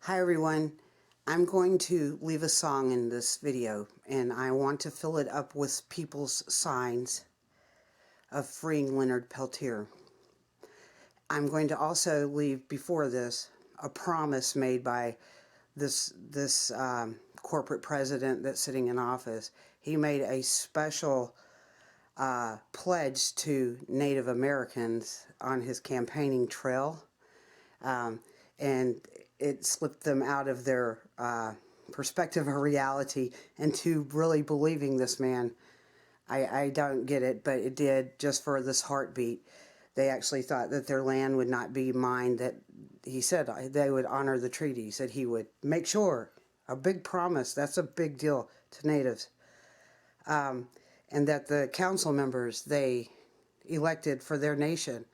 Hi everyone, I'm going to leave a song in this video and I want to fill it up with people's signs of freeing Leonard Peltier. I'm going to also leave before this a promise made by this corporate president that's sitting in office. He made a special pledge to Native Americans on his campaigning trail. And it slipped them out of their perspective of reality into really believing this man. I don't get it, but it did just for this heartbeat. They actually thought that their land would not be mined, that he said they would honor the treaties, that he would make sure, a big promise, that's a big deal to natives. And that the council members they elected for their nation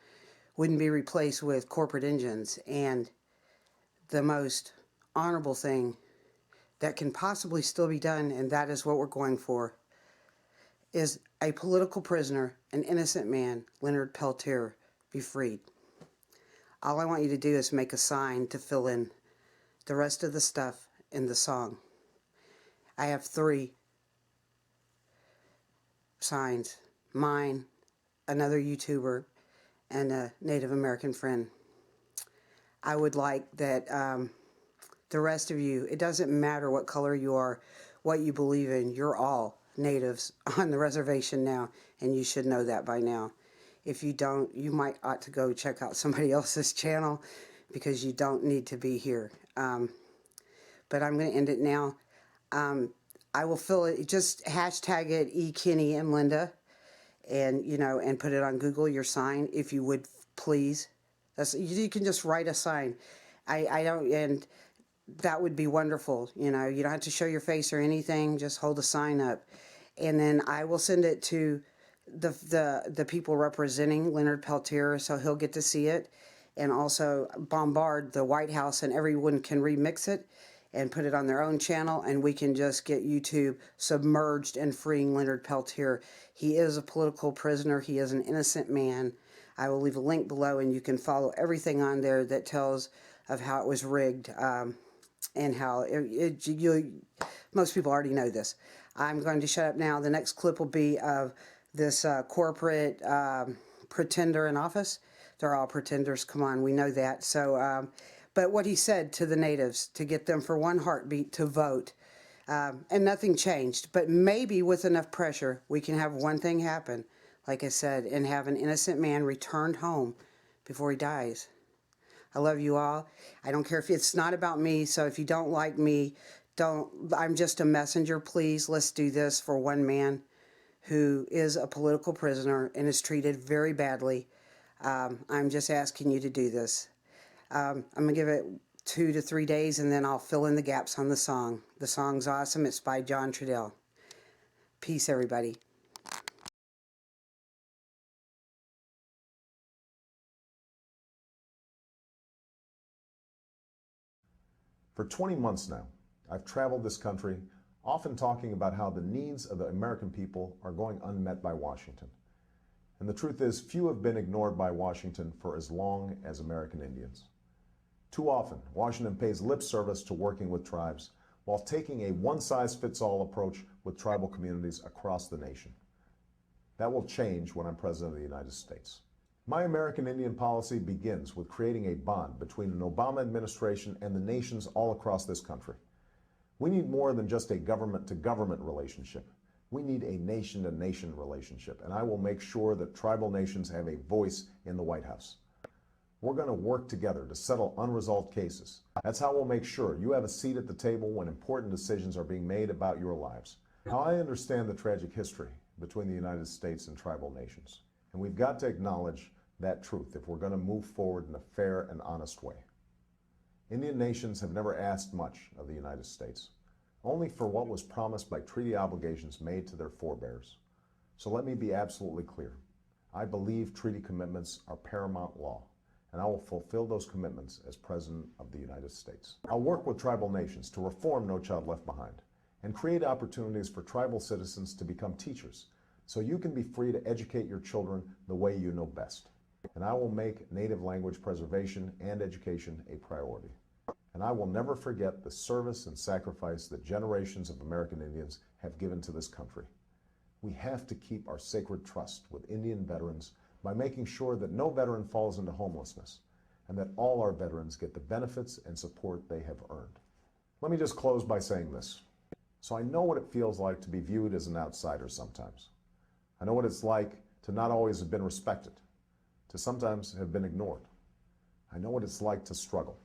wouldn't be replaced with corporate engines. And the most honorable thing that can possibly still be done, and that is what we're going for, is a political prisoner, an innocent man, Leonard Peltier, be freed. All I want you to do is make a sign to fill in the rest of the stuff in the song. I have 3 signs: mine, another YouTuber, and a Native American friend. I would like that the rest of you, it doesn't matter what color you are, what you believe in, you're all natives on the reservation now, and you should know that by now. If you don't, you might ought to go check out somebody else's channel because you don't need to be here. But I'm going to end it now. I will fill it, just hashtag it eKenny and Linda, and and put it on Google, your sign, if you would please. You can just write a sign. I don't, and that would be wonderful. You don't have to show your face or anything, just hold a sign up. And then I will send it to the people representing Leonard Peltier, so he'll get to see it, and also bombard the White House, and everyone can remix it and put it on their own channel, and we can just get YouTube submerged in freeing Leonard Peltier. He is a political prisoner. He is an innocent man. I will leave a link below, and you can follow everything on there that tells of how it was rigged, and how most people already know this. I'm going to shut up now. The next clip will be of this corporate pretender in office. They're all pretenders. Come on, we know that. So, but what he said to the natives to get them for one heartbeat to vote, and nothing changed. But maybe with enough pressure, we can have one thing happen, like I said, and have an innocent man returned home before he dies. I love you all. I don't care if it's not about me, so if you don't like me, I'm just a messenger, please. Let's do this for one man who is a political prisoner and is treated very badly. I'm just asking you to do this. I'm going to give it 2 to 3 days, and then I'll fill in the gaps on the song. The song's awesome. It's by John Trudell. Peace, everybody. For 20 months now, I've traveled this country, often talking about how the needs of the American people are going unmet by Washington. And the truth is, few have been ignored by Washington for as long as American Indians. Too often, Washington pays lip service to working with tribes while taking a one-size-fits-all approach with tribal communities across the nation. That will change when I'm President of the United States. My American Indian policy begins with creating a bond between an Obama administration and the nations all across this country. We need more than just a government-to-government relationship. We need a nation-to-nation relationship, and I will make sure that tribal nations have a voice in the White House. We're going to work together to settle unresolved cases. That's how we'll make sure you have a seat at the table when important decisions are being made about your lives. Now, I understand the tragic history between the United States and tribal nations, and we've got to acknowledge that truth if we're going to move forward in a fair and honest way. Indian nations have never asked much of the United States, only for what was promised by treaty obligations made to their forebears. So let me be absolutely clear. I believe treaty commitments are paramount law, and I will fulfill those commitments as President of the United States. I'll work with tribal nations to reform No Child Left Behind and create opportunities for tribal citizens to become teachers, so you can be free to educate your children the way you know best. And I will make native language preservation and education a priority. and I will never forget the service and sacrifice that generations of American Indians have given to this country. We have to keep our sacred trust with Indian veterans by making sure that no veteran falls into homelessness and that all our veterans get the benefits and support they have earned. Let me just close by saying this. So I know what it feels like to be viewed as an outsider sometimes. I know what it's like to not always have been respected, to sometimes have been ignored. I know what it's like to struggle.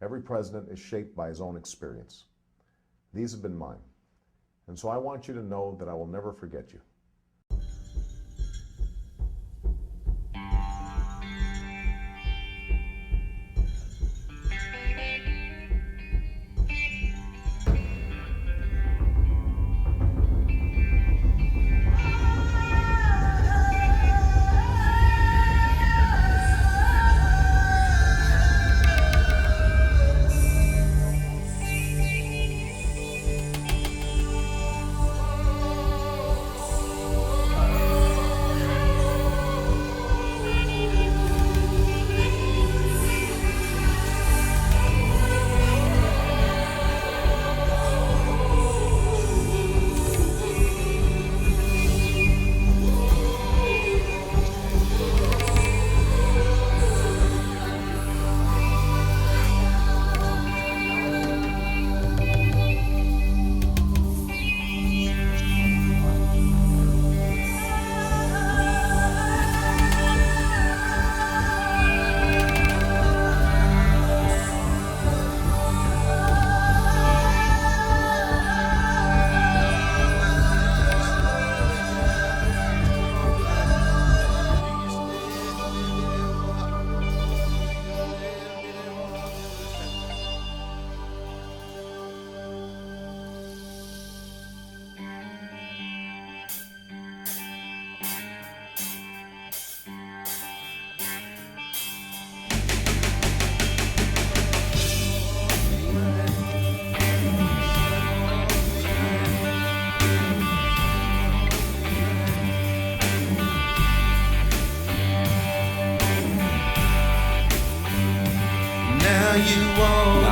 Every president is shaped by his own experience. These have been mine. And so I want you to know that I will never forget you.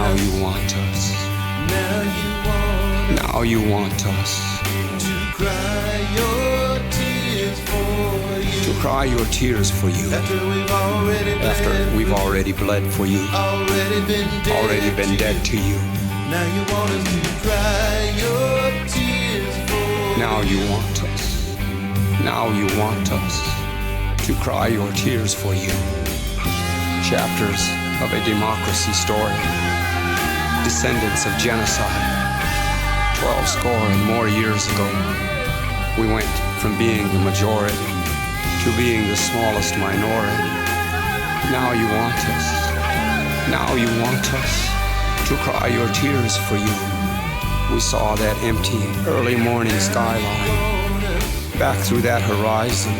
Now you want us. Now you want us. To cry your tears for you. To cry your tears for you. After we've already bled for you. already been dead to you. Now you want us to cry your tears for Now you want us. Now you want us to cry your tears for you. Chapters of a democracy story. Descendants of genocide. 12 score and more years ago, we went from being the majority to being the smallest minority. Now you want us. Now you want us to cry your tears for you. We saw that empty early morning skyline. Back through that horizon.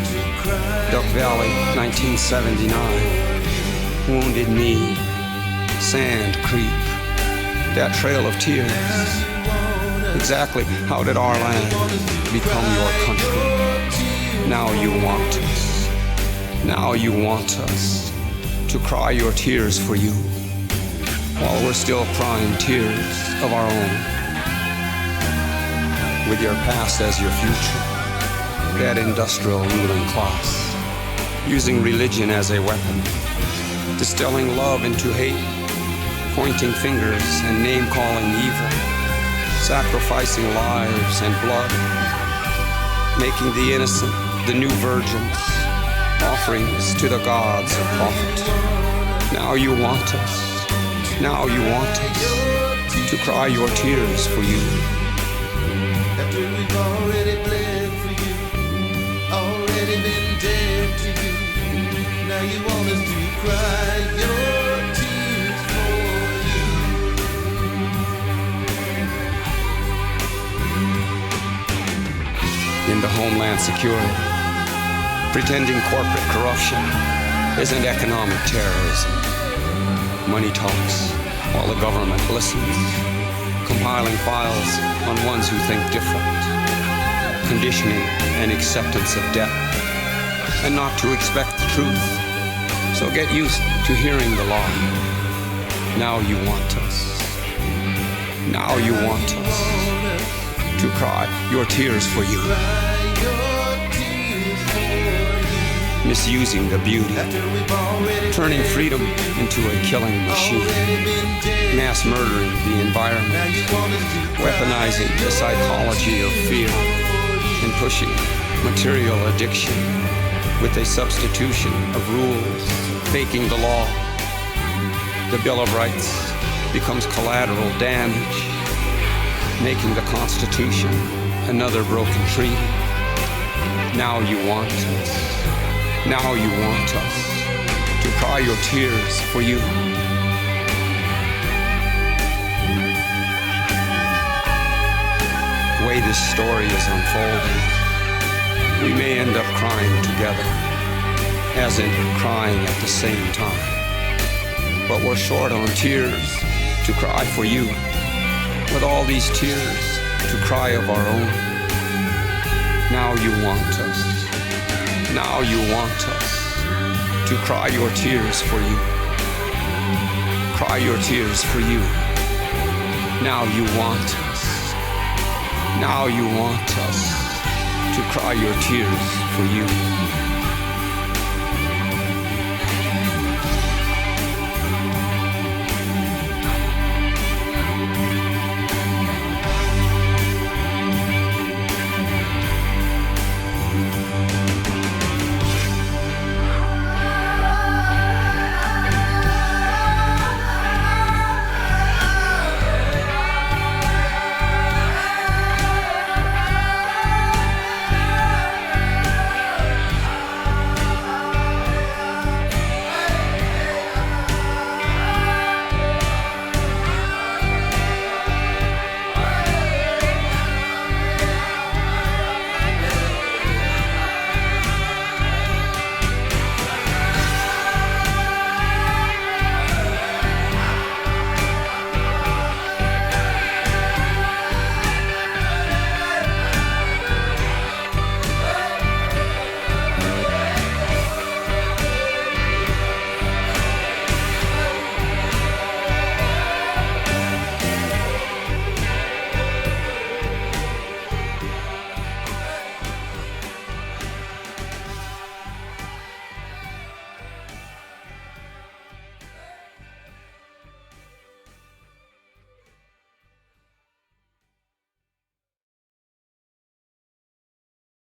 Duck Valley, 1979. Wounded Knee. Sand Creek. That trail of tears. Exactly how did our land become your country? Now you want us. Now you want us to cry your tears for you while we're still crying tears of our own. With your past as your future, that industrial ruling class, using religion as a weapon, distilling love into hate, pointing fingers and name-calling evil, sacrificing lives and blood, making the innocent the new virgins, offerings to the gods of profit. Now you want us. Now you want us to cry your tears for you. After we've already bled for you, already been dead to you. Now you want us to cry your tears for you. In the Homeland Security, pretending corporate corruption isn't economic terrorism. Money talks while the government listens, compiling files on ones who think different, conditioning an acceptance of debt, and not to expect the truth. So get used to hearing the lie. Now you want us. Now you want us to cry your tears for you. Misusing the beauty, turning freedom into a killing machine, mass murdering the environment, weaponizing the psychology of fear, and pushing material addiction with a substitution of rules, faking the law. The Bill of Rights becomes collateral damage, making the Constitution another broken treaty. Now you want us. Now you want us to cry your tears for you. The way this story is unfolding, we may end up crying together, as in crying at the same time. But we're short on tears to cry for you, with all these tears to cry of our own. Now you want us. Now you want us to cry your tears for you. Cry your tears for you. Now you want us. Now you want us to cry your tears for you.